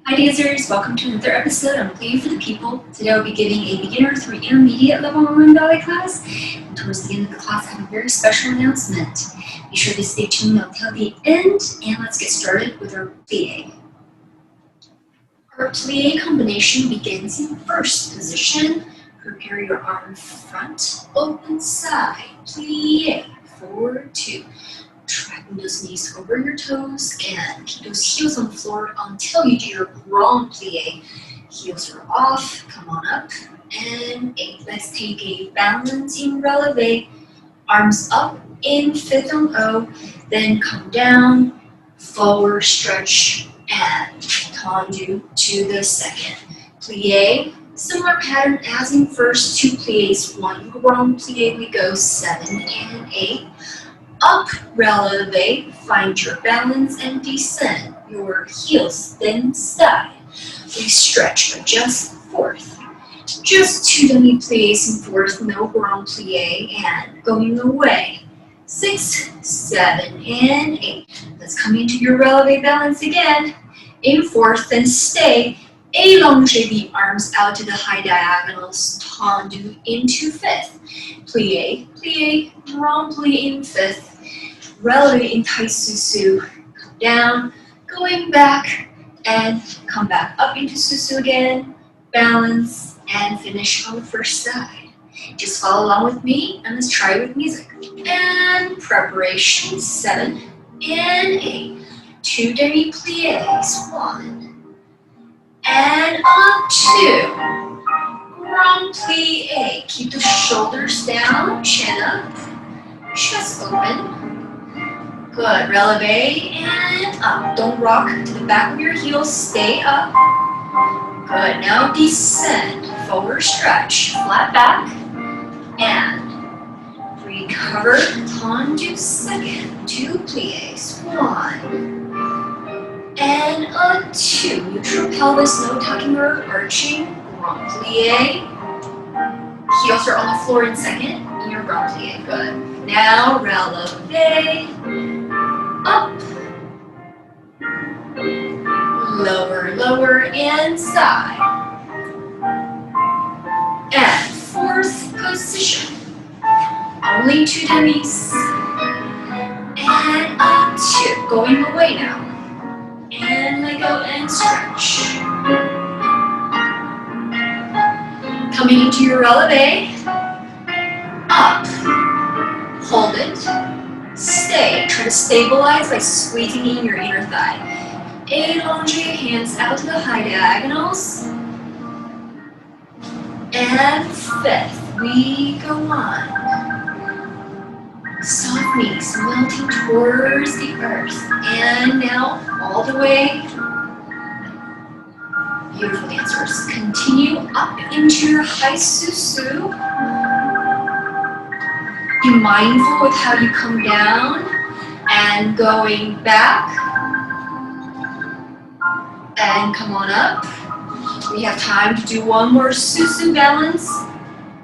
Hi dancers, welcome to another episode on Plié For The People. Today I'll be giving a beginner through intermediate level online ballet class. And towards the end of the class I have a very special announcement. Be sure to stay tuned until the end and let's get started with our plie. Our plie combination begins in first position. Prepare your arm front, open side, plie, forward 2. Tracking those knees over your toes and keep those heels on the floor until you do your grand plie. Heels are off, come on up, and 8. Let's take a balancing releve. Arms up in fifth on O, then come down, forward stretch, and tendu to the second. Plie, similar pattern as in first 2 plies. 1 grand plie, we go 7 and 8. Up, releve, find your balance and descend. Your heels then side. We stretch, adjust fourth. Just 2 demi-plies in fourth, no grand plie, and going away. 6, 7, and 8. Let's come into your releve balance again. In fourth, then stay. Allonge the arms out to the high diagonals, tendu into fifth. Plie, plie, grand plie in fifth. Releve in tai susu, come down, going back, and come back up into susu again, balance, and finish on the first side. Just follow along with me, and let's try it with music. And preparation, 7 and 8. 2 demi-plies, 1, and up 2. Grand plie, keep the shoulders down, chin up, chest open. Good, releve and up. Don't rock to the back of your heels, stay up. Good, now descend, forward stretch, flat back, and recover, tendu second, 2 plies, 1, and a 2. Neutral pelvis, no tucking or arching, grand plie. Heels are on the floor in second, in your grand plie, good. Now releve, up, lower, lower, and side. And fourth position, only 2 demis. And up 2, going away now. And let go and stretch. Coming into your releve, up, hold it. Stay. Try to stabilize by squeezing in your inner thigh. Allonge, hands out to the high diagonals. And fifth, we go on. Soft knees melting towards the earth. And now all the way. Beautiful dancers. Continue up into your high susu. Be mindful with how you come down and going back and come on up. We have time to do one more susu balance.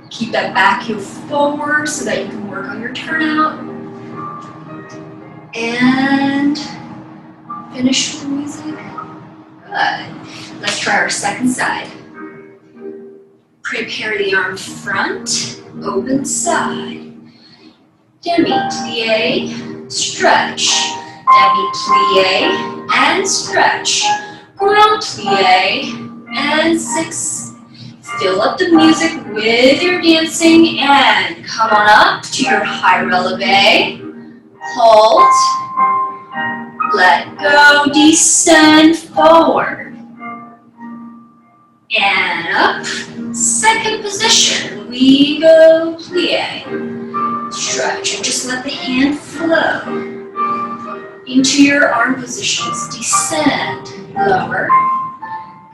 Keep that back heel forward so that you can work on your turnout. And finish with the music. Good. Let's try our second side. Prepare the arm front, open side. Demi-plie, stretch, demi-plie, and stretch, grand plie, and 6. Fill up the music with your dancing, and come on up to your high releve, hold, let go, descend forward, and up, second position, we go plie. Stretch and just let the hand flow into your arm positions. Descend, lower,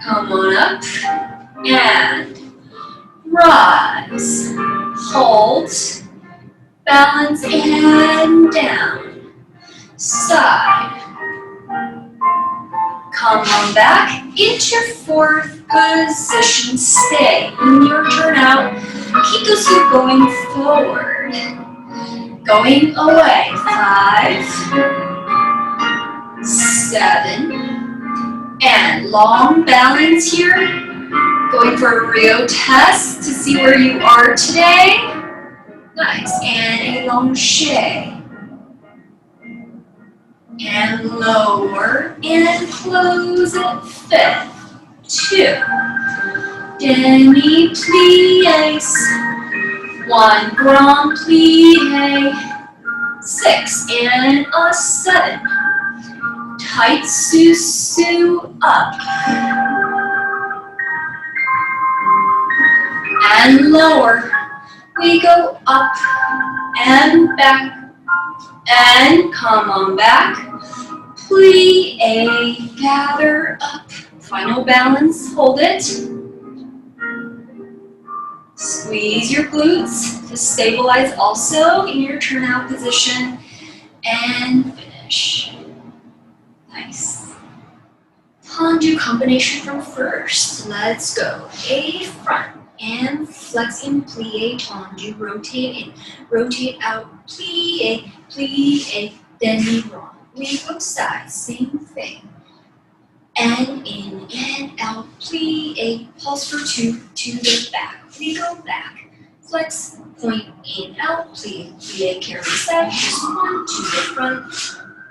come on up, and rise, hold, balance, and down, side. Come on back into fourth position. Stay in your turnout. Keep those feet going forward. Going away. 5, 7, And long balance here. Going for a Rio test to see where you are today. Nice. And allongé. And lower. And close it. 5th. 2. Demi-pliés. 1 grand plié. 6. And a 7. Tight sous-sus up. And lower. We go up and back. And come on back. Plie, gather up. Final balance, hold it. Squeeze your glutes to stabilize also in your turnout position. And finish. Nice. Tendu combination from first. Let's go. A front and flex in plie, tendu, rotate in, rotate out, plie, plie, demi-rond. We go side, same thing. And in and out, plie, pulse for 2 to the back. We go back, flex, point, in, out, plie, plie, carry side, just 1 to the front.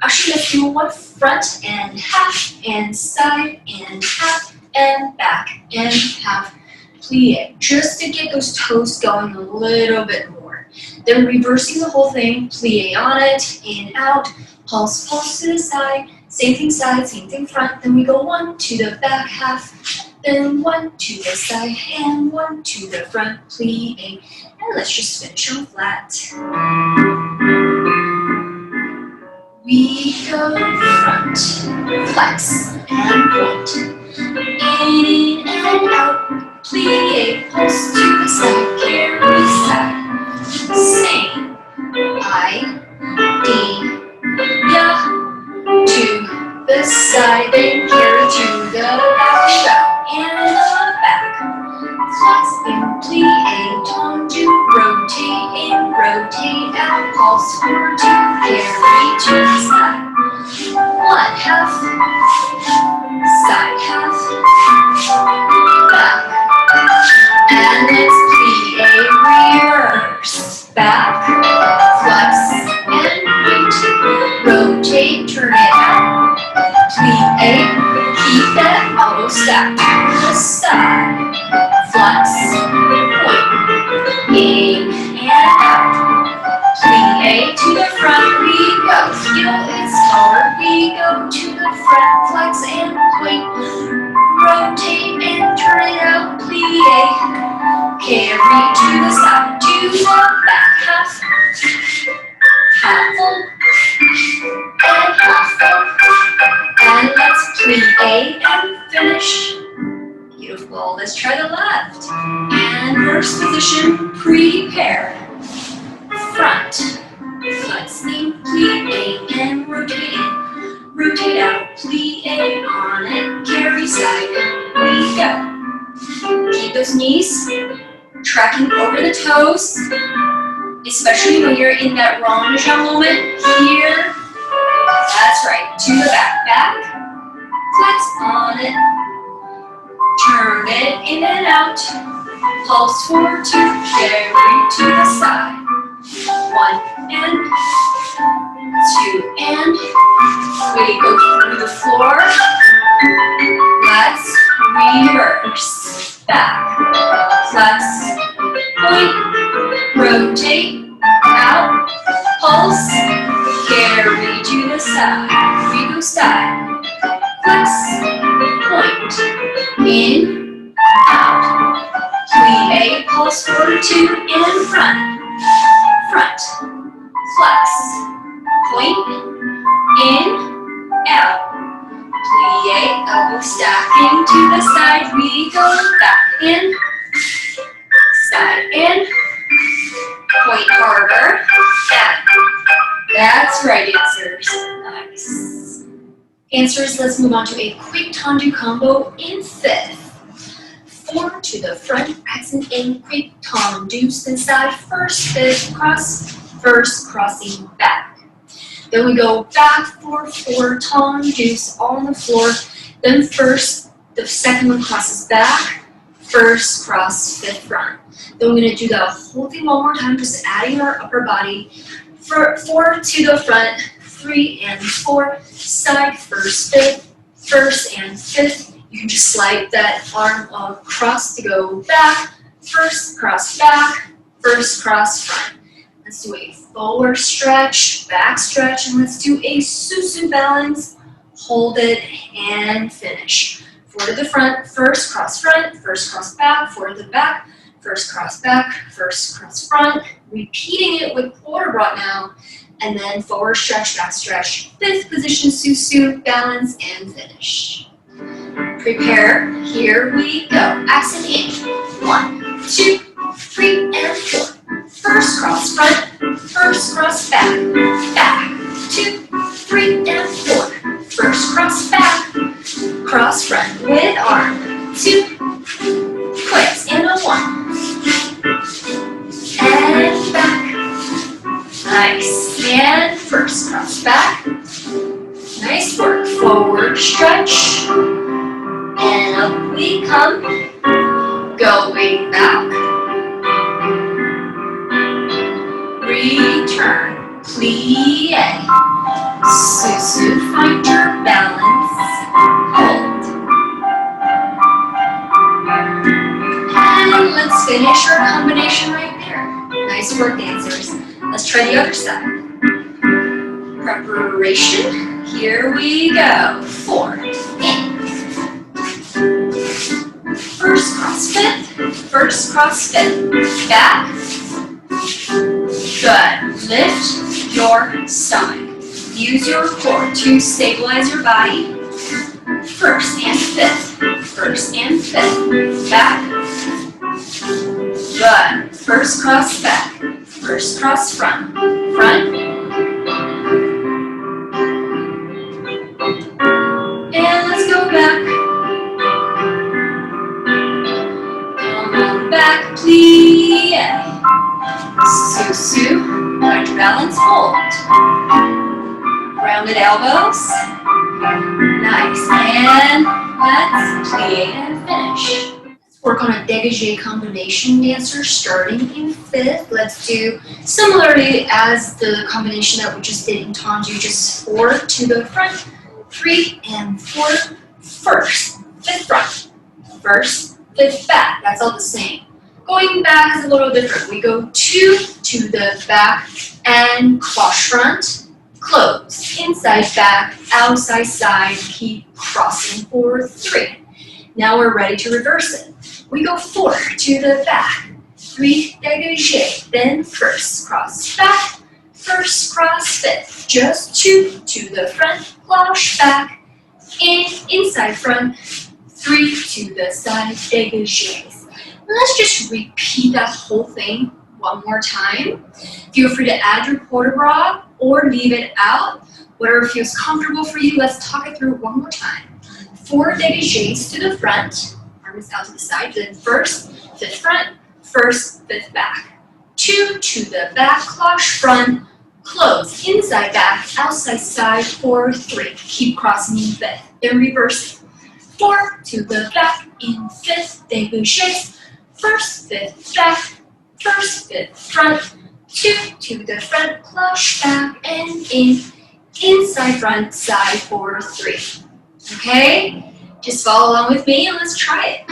Actually, let's do 1 front and half, and side and half, and back and half, plie, just to get those toes going a little bit more. Then reversing the whole thing, plie on it, in, out, pulse, pulse to the side, same thing side, same thing front, then we go 1 to the back half, then 1 to the side, and 1 to the front, plie, and let's just finish on flat. We go front, flex, and point, in and out, plie, pulse to the side, carry side, same, I, D, ya, to the side, then carry to the back, and the back, flex in, plie, tendu, rotate in, rotate out, pulse for 2, carry to the side, 1 half, side half, back, and let's plie, reverse, back, flex, and point, rotate, turn it out, plie, keep that elbow stacked to the side, flex, point, in and out, plie to the front, we go, heel is taller, we go to the front, flex and point, rotate and turn it out, plie, carry to the side, to the back, half, half full, and half full, and let's plie and finish. Beautiful, let's try the left, and first position, prepare, front, flex in, plie, and rotate in, rotate out, plie on it, carry side, we go. Keep those knees tracking over the toes, especially when you're in that rondja moment here. That's right, to the back, back, flex on it, turn it in and out, pulse for 2, carry to the side, 1 and 2 and, we go through the floor, let's reverse, back, flex, point, rotate, out, pulse, carry to the side, we go side, flex, point, in, out, plie, pulse for 2, and front, front, flex, point, in, out, plie, elbow stacking to the side, we go back in, side in, point harder, back. That's right, answers. Nice. Answers, let's move on to a quick tendu combo in 5th. 4 to the front, accent in, quick tendus to the side, first, 5th, cross, first, crossing back. Then we go back for 4 tendus on the floor, Then first, the second one crosses back, first cross, fifth front. Then we're going to do the whole thing one more time, just adding our upper body. 4 to the front, 3 and 4, side, first, fifth, first and fifth. You can just slide that arm across to go back, first cross back, first cross front. Let's do a forward stretch, back stretch, and let's do a susu balance. Hold it and finish. 4 to the front, first cross back, 4 to the back, first cross back, first cross front. Repeating it with quarter brought now, and then forward stretch, back stretch, fifth position, susu, balance, and finish. Prepare, here we go. Accent in, 1, 2, 3, and 4. First cross front, first cross back, back, 2, 3, and 4. First cross back, cross front with arm, 2, quick, and a 1. And back. Nice. And first cross back. Nice work. Forward stretch. And up we come. Going back. Return. Plie. Susu. Find your balance. Hold. And let's finish our combination right there. Nice work, dancers. Let's try the other side. Preparation. Here we go. 4. In. First cross fifth. First cross fifth. Back. Good. Lift your stomach. Use your core to stabilize your body. First and fifth. First and fifth. Back. Good. First cross back. First cross front. Front. And let's go back. Come on back, plie. Susu. Find your balance. Hold. Rounded elbows. Nice. And let's plie and finish. Work on a dégagé combination, dancer, starting in fifth. Let's do similarly as the combination that we just did in Tanju, just 4 to the front, 3 and 4, first, fifth front, first, fifth back. That's all the same. Going back is a little different. We go 2 to the back and cross front, close, inside back, outside side, keep crossing for 3. Now we're ready to reverse it. We go 4 to the back, 3 dégagé, then first cross back, first cross fifth, just 2 to the front, cloche back, inside front, 3 to the side, dégagés. Let's just repeat that whole thing one more time. Feel free to add your port de bras or leave it out. Whatever feels comfortable for you, let's talk it through one more time. 4 dégagés to the front, arm is out to the side, then first, fifth front, first, fifth back. 2 to the back, cloche front, close, inside back, outside side, 4, 3. Keep crossing in fifth, then reverse it. 4 to the back, in fifth, dégagés, first, fifth back, first, fifth front, 2 to the front, cloche back, and inside front, side, 4, 3. Okay? Just follow along with me and let's try it.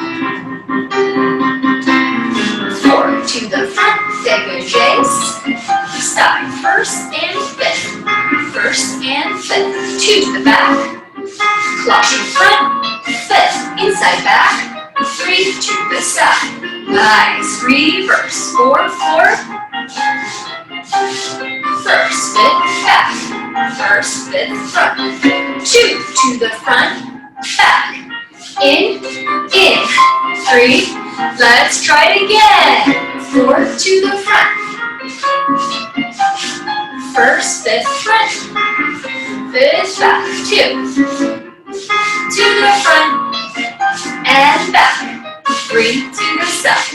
4 to the front, dégagés, side, first and fifth, first and fifth, 2 to the back, cloche in front, fifth, inside back, 3 to the side. Nice, reverse, 4, 4, first, fifth, back, first, fifth, front, 2 to the front, back, in, 3, let's try it again, 4 to the front, first, fifth, front, fifth, back, 2 to the front, and back, 3 to the side,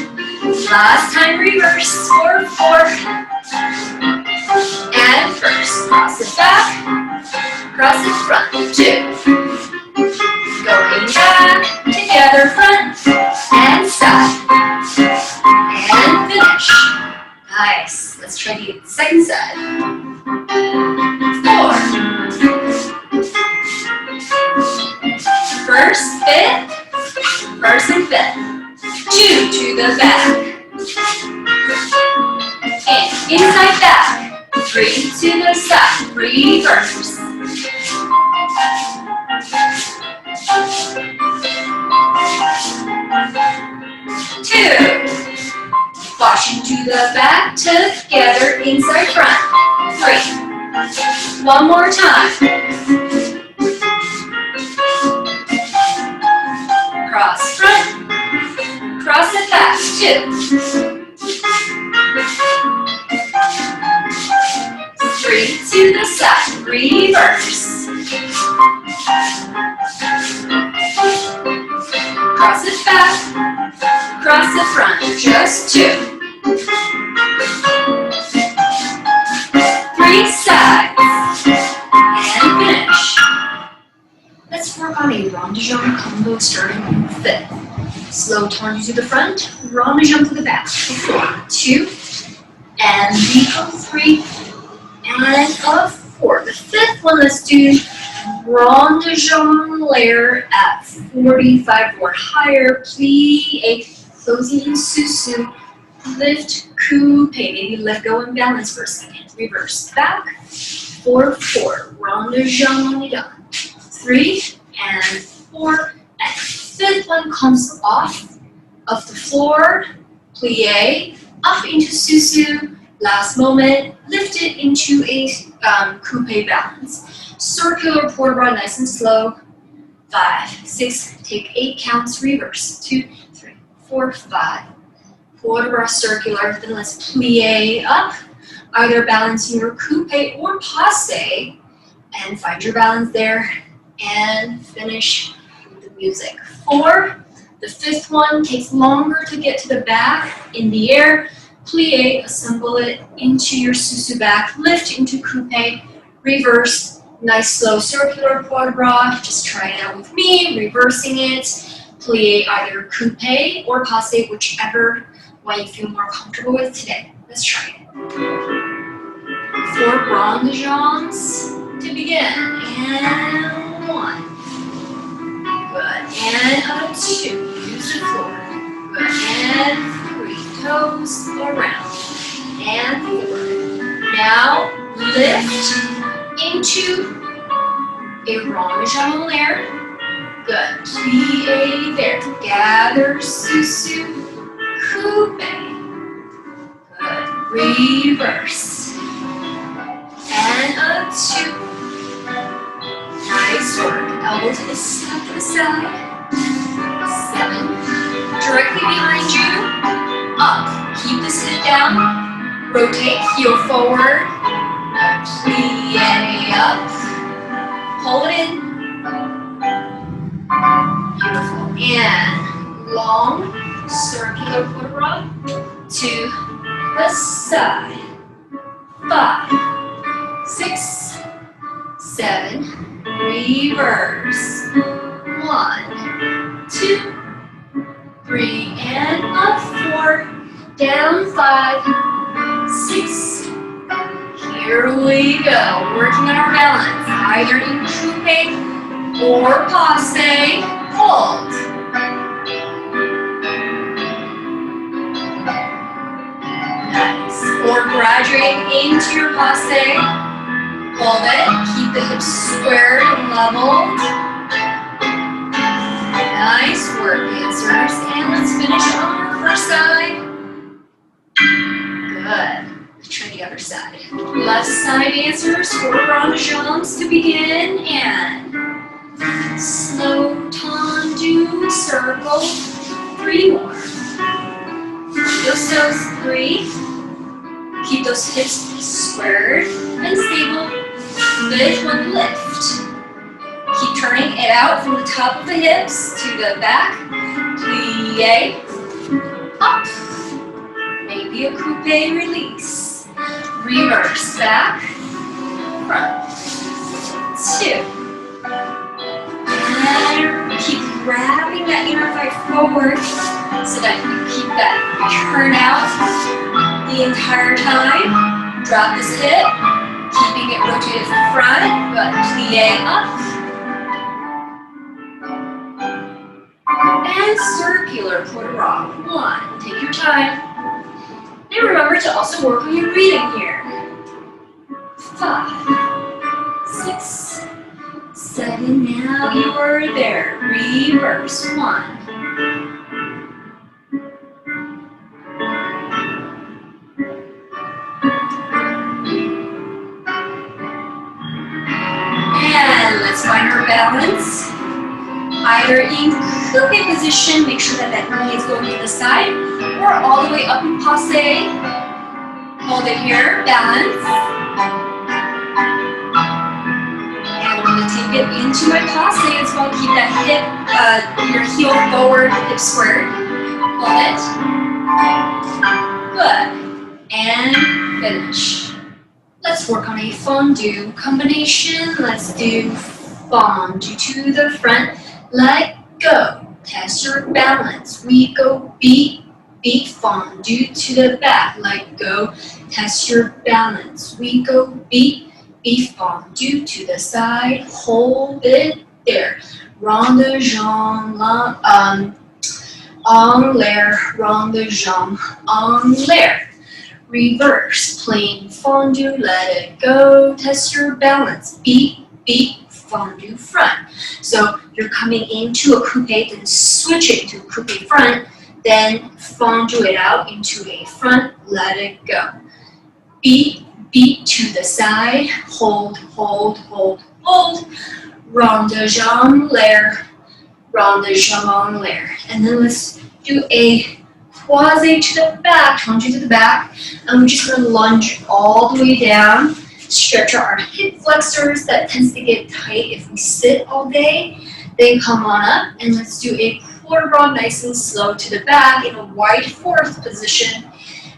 last time reverse, 4, 4, and first, cross it back, cross it front, 2, going going back, together, front and side, and finish. Nice. Let's try the second side. 4. First, fifth, first and fifth. 2 to the back. And inside back. 3 to the side. Reverse. 2. Washing to the back, together, inside front. 3. One more time. Cross front, cross it back. 2. 3 to the side. Reverse. Cross it back, cross the front. Just 2. 3 sides, and finish. Let's work on a rond de jambe combo starting in fifth. Slow turn to the front, rond de jambe to the back. 4, 2, and the 3, and a 4. The fifth one, let's do rond de jambe layer at 45 or higher. Plie, closing in susu. Lift, coupe, maybe let go and balance for a second. Reverse back, 4, 4, rond de jambe down. 3 and 4, and fifth one comes off of the floor, plie, up into susu. Last moment, lift it into a coupe balance. Circular port bras, nice and slow. 5, 6, take 8 counts, reverse. 2, 3, 4, 5. Port bras circular, then let's plie up, either balancing your coupe or passe, and find your balance there, and finish with the music. 4, the fifth one takes longer to get to the back, in the air, plie, assemble it into your susu back, lift into coupe, reverse, nice slow circular port bras, just try it out with me, reversing it, plie either coupe or passe, whichever one you feel more comfortable with today. Let's try it. 4 rond de jambes to begin, and 1. Good, and up 2, use the floor. Good, and 3, toes around, and 4. Now lift into a rond de jambe layer. Good, plie there, gather, susu, coupe. Good, reverse. And up 2. Nice work. Elbow to the side, 7. Directly behind you. Up. Keep this hip down. Rotate, heel forward. Plie up. Pull it in. Beautiful. And long circular port bras to the side. 5, 6, 7, reverse. 1, 2, 3, and up 4, down 5, 6. Here we go, working on our balance, either in coupe or passe. Hold. Nice. Or graduate into your passe. Hold it. Keep the hips squared and leveled. Nice work, dancers. And let's finish on our first side. Good. Let's try the other side. Left side, dancers. 4 rond de jambes to begin. And slow tendu circle. 3 more. Those toes, 3. Keep those hips squared and stable. Fifth one, lift. Keep turning it out from the top of the hips to the back. Plie. Up. Maybe a coupe release. Reverse back. Front. 2. And keep right forward so that you keep that turn out the entire time. Drop this hip, keeping it rotated front, but plie up. And circular quarter rock. 1, take your time. And remember to also work on your breathing here. 5, 6, 7, now you're there. Reverse. 1. And let's find our balance. Either in coupe position, make sure that that knee is going to the side, or all the way up in passe. Hold it here, balance. And I'm going to take it into my passe as well. Keep that hip, your heel forward, hip squared. Hold it. Good. And finish. Let's work on a fondue combination. Let's do fondue to the front. Let go. Test your balance. We go beat, beat, fondue to the back. Let go. Test your balance. We go beat, beat, fondue to the side. Hold it there. Rond de jambe, en l'air. Rond de jambe, en l'air. Reverse. Plain fondue. Let it go. Test your balance. Beat, beat, fondue front. So you're coming into a coupe, then switch it to a coupe front, then fondue it out into a front, let it go. Beat, beat to the side, hold, hold, hold, hold. Rond de jambe, l'air, rond de jambe en l'air. And then let's do a croisé to the back, fondue to the back, and we're just gonna lunge all the way down. Stretch our hip flexors. That tends to get tight if we sit all day. Then come on up and let's do a quarter round nice and slow to the back in a wide fourth position.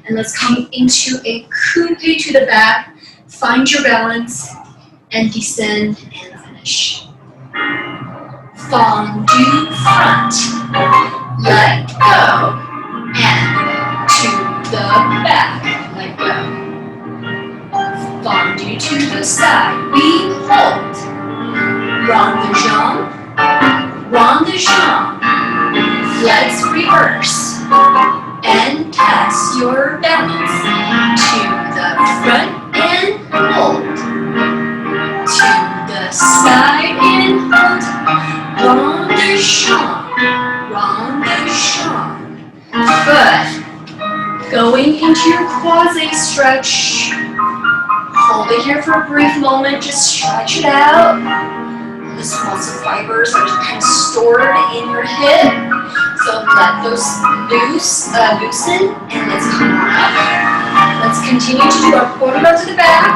And let's come into a coupe to the back. Find your balance and descend and finish. Fondue front. Let go. And to the back. Let go. Fondue to the side, we hold. Rond de jambe, rond de jambe. Let's reverse and test your balance. To the front and hold. To the side and hold. Rond de jambe, rond de jambe. Good. Going into your croisé stretch. Hold it here for a brief moment, just stretch it out. The muscle fibers are kind of stored in your hip, so let those loosen, and let's come on up. Let's continue to do our quarter round to the back.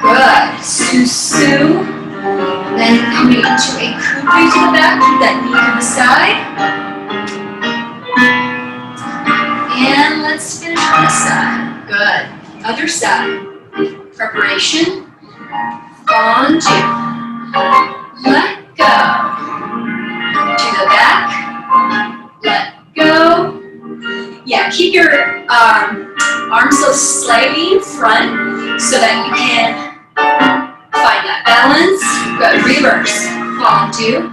Good. Sous-sus. Then coming into a coupe to the back, keep that knee to the side. And let's finish on this side. Good. Other side. Preparation. Fondue. Let go. To the back. Let go. Yeah, keep your arms so slightly in front so that you can find that balance. Good. Reverse. Fondue.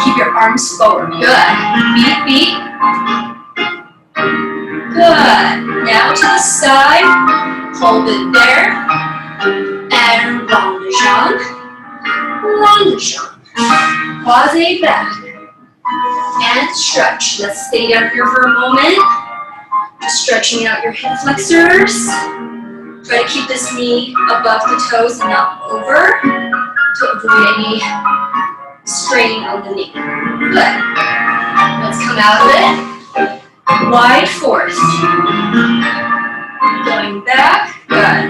Keep your arms forward. Good. Beat, beat. Good. Now to the side. Hold it there. And rond de jambe. Rond de jambe. Croisé back. And stretch. Let's stay down here for a moment. Just stretching out your hip flexors. Try to keep this knee above the toes and not over to avoid any straining on the knee. Good. Let's come out of it. Wide fourth. Going back. Good.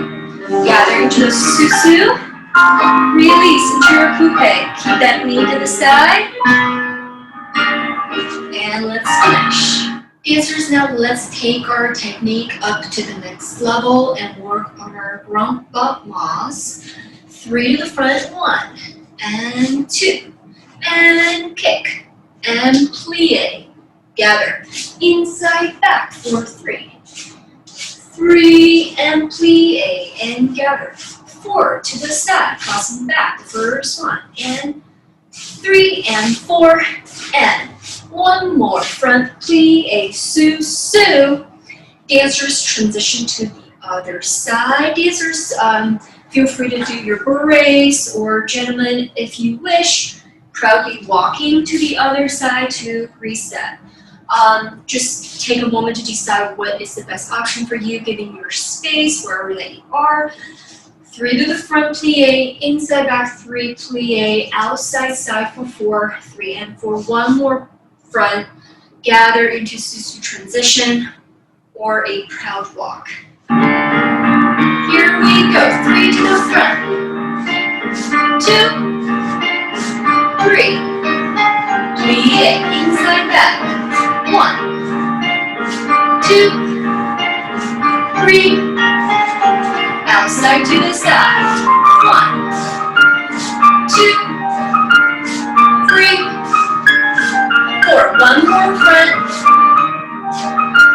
Gather into the sous-sus. Release into your coupe. Keep that knee to the side. And let's finish. Dancers, now let's take our technique up to the next level and work on our grand battements. 3 to the front, 1 and 2 and kick, and plie, gather, inside back for 3, 3 and plie, and gather, 4 to the side, crossing back, the first one, and 3 and 4, and 1 more, front plie, sue. Dancers transition to the other side. Dancers, feel free to do your berets, or gentlemen, if you wish, proudly walking to the other side to reset. Just take a moment to decide what is the best option for you, giving your space wherever that you are. 3 to the front plie, inside back 3 plie, outside side for 4, 3 and 4, 1 more front, gather into susu transition or a proud walk. Here we go, 3 to the front, 2, 3, plie, inside back, 1, 2, 3, outside to the side, 1, 2, 3, 4, 1 more front,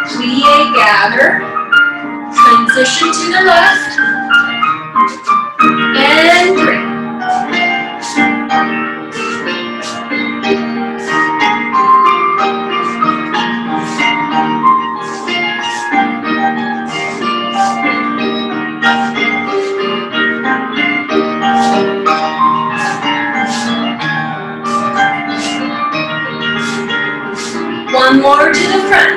plie, gather, transition to the left, and 3. One more to the front.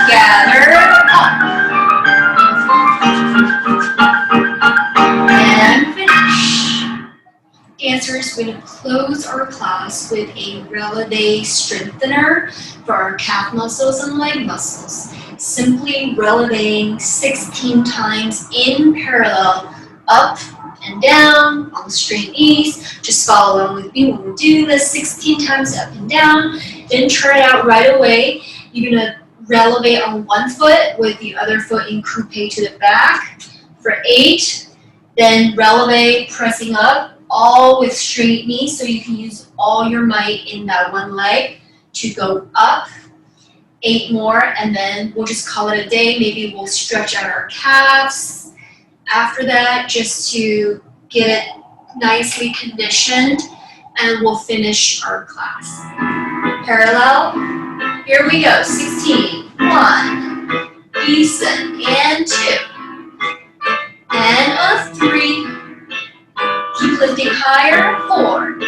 Gather up. And finish. Dancers, we're going to close our class with a releve strengthener for our calf muscles and leg muscles. Simply relevating 16 times in parallel, up and down on straight knees. Just follow along with me when we do this 16 times up and down. Then turn it out right away. You're going to releve on one foot with the other foot in croupe to the back for 8. Then releve pressing up, all with straight knees, so you can use all your might in that one leg to go up. 8 more, and then we'll just call it a day. Maybe we'll stretch out our calves after that just to get it nicely conditioned, and we'll finish our class. Parallel, here we go, 16, 1, descend, and 2, and a 3, keep lifting higher, 4,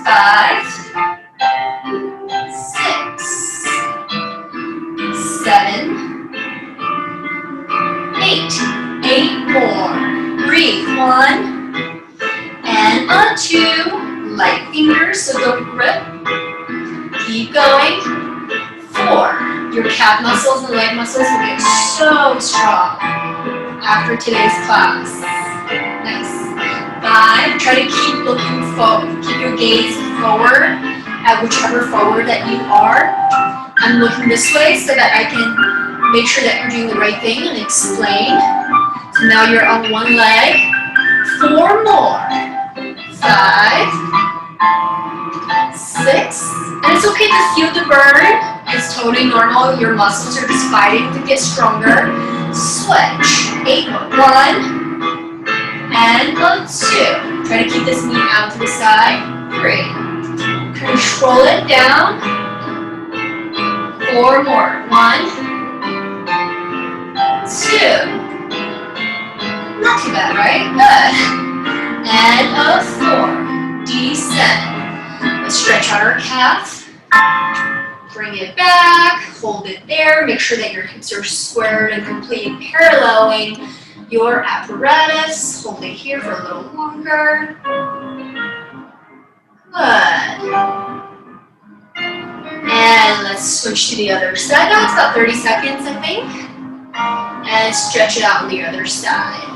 5, 6, 7, 8, 8 more, breathe, 1, and a 2, light fingers, so don't grip, keep going, 4, your calf muscles and leg muscles will get so strong after today's class, nice, 5, try to keep looking forward, keep your gaze forward at whichever forward that you are. I'm looking this way so that I can make sure that you're doing the right thing and explain. So now you're on one leg, 4 more, 5, 6, and it's okay to feel the burn. It's totally normal. Your muscles are just fighting to get stronger. Switch, 8 more, 1, and a 2. Try to keep this knee out to the side, 3. Control it down, 4 more, 1, 2. Not too bad, right? Good. And a 4. Descend. Let's stretch out our calf. Bring it back. Hold it there. Make sure that your hips are squared and completely paralleling your apparatus. Hold it here for a little longer. Good. And let's switch to the other side. Now it's about 30 seconds, I think. And stretch it out on the other side.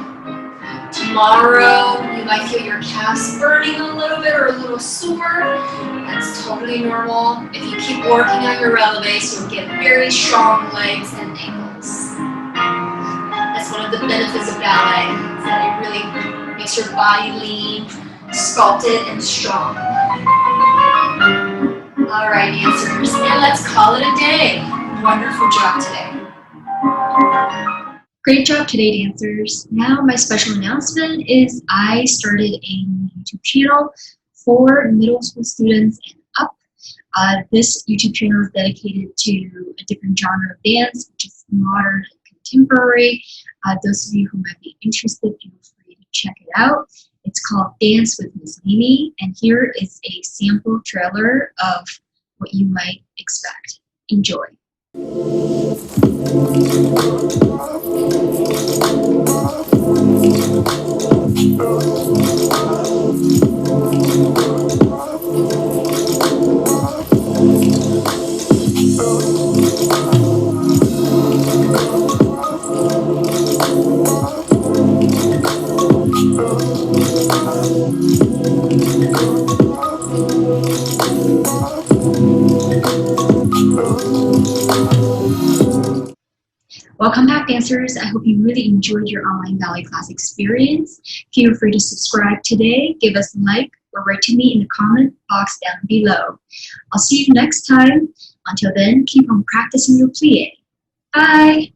Tomorrow, you might feel your calves burning a little bit or a little sore. That's totally normal. If you keep working on your releves, you'll get very strong legs and ankles. That's one of the benefits of ballet, is that it really makes your body lean sculpted and strong. Alright, dancers, and let's call it a day. Wonderful job today. Great job today, dancers. Now my special announcement is I started a YouTube channel for middle school students and up. This YouTube channel is dedicated to a different genre of dance, which is modern and contemporary. Those of you who might be interested, feel free to check it out. It's called Dance with Miss Mimi, and here is a sample trailer of what you might expect. Enjoy. Welcome back, dancers. I hope you really enjoyed your online ballet class experience. Feel free to subscribe today, give us a like, or write to me in the comment box down below. I'll see you next time. Until then, keep on practicing your plie. Bye!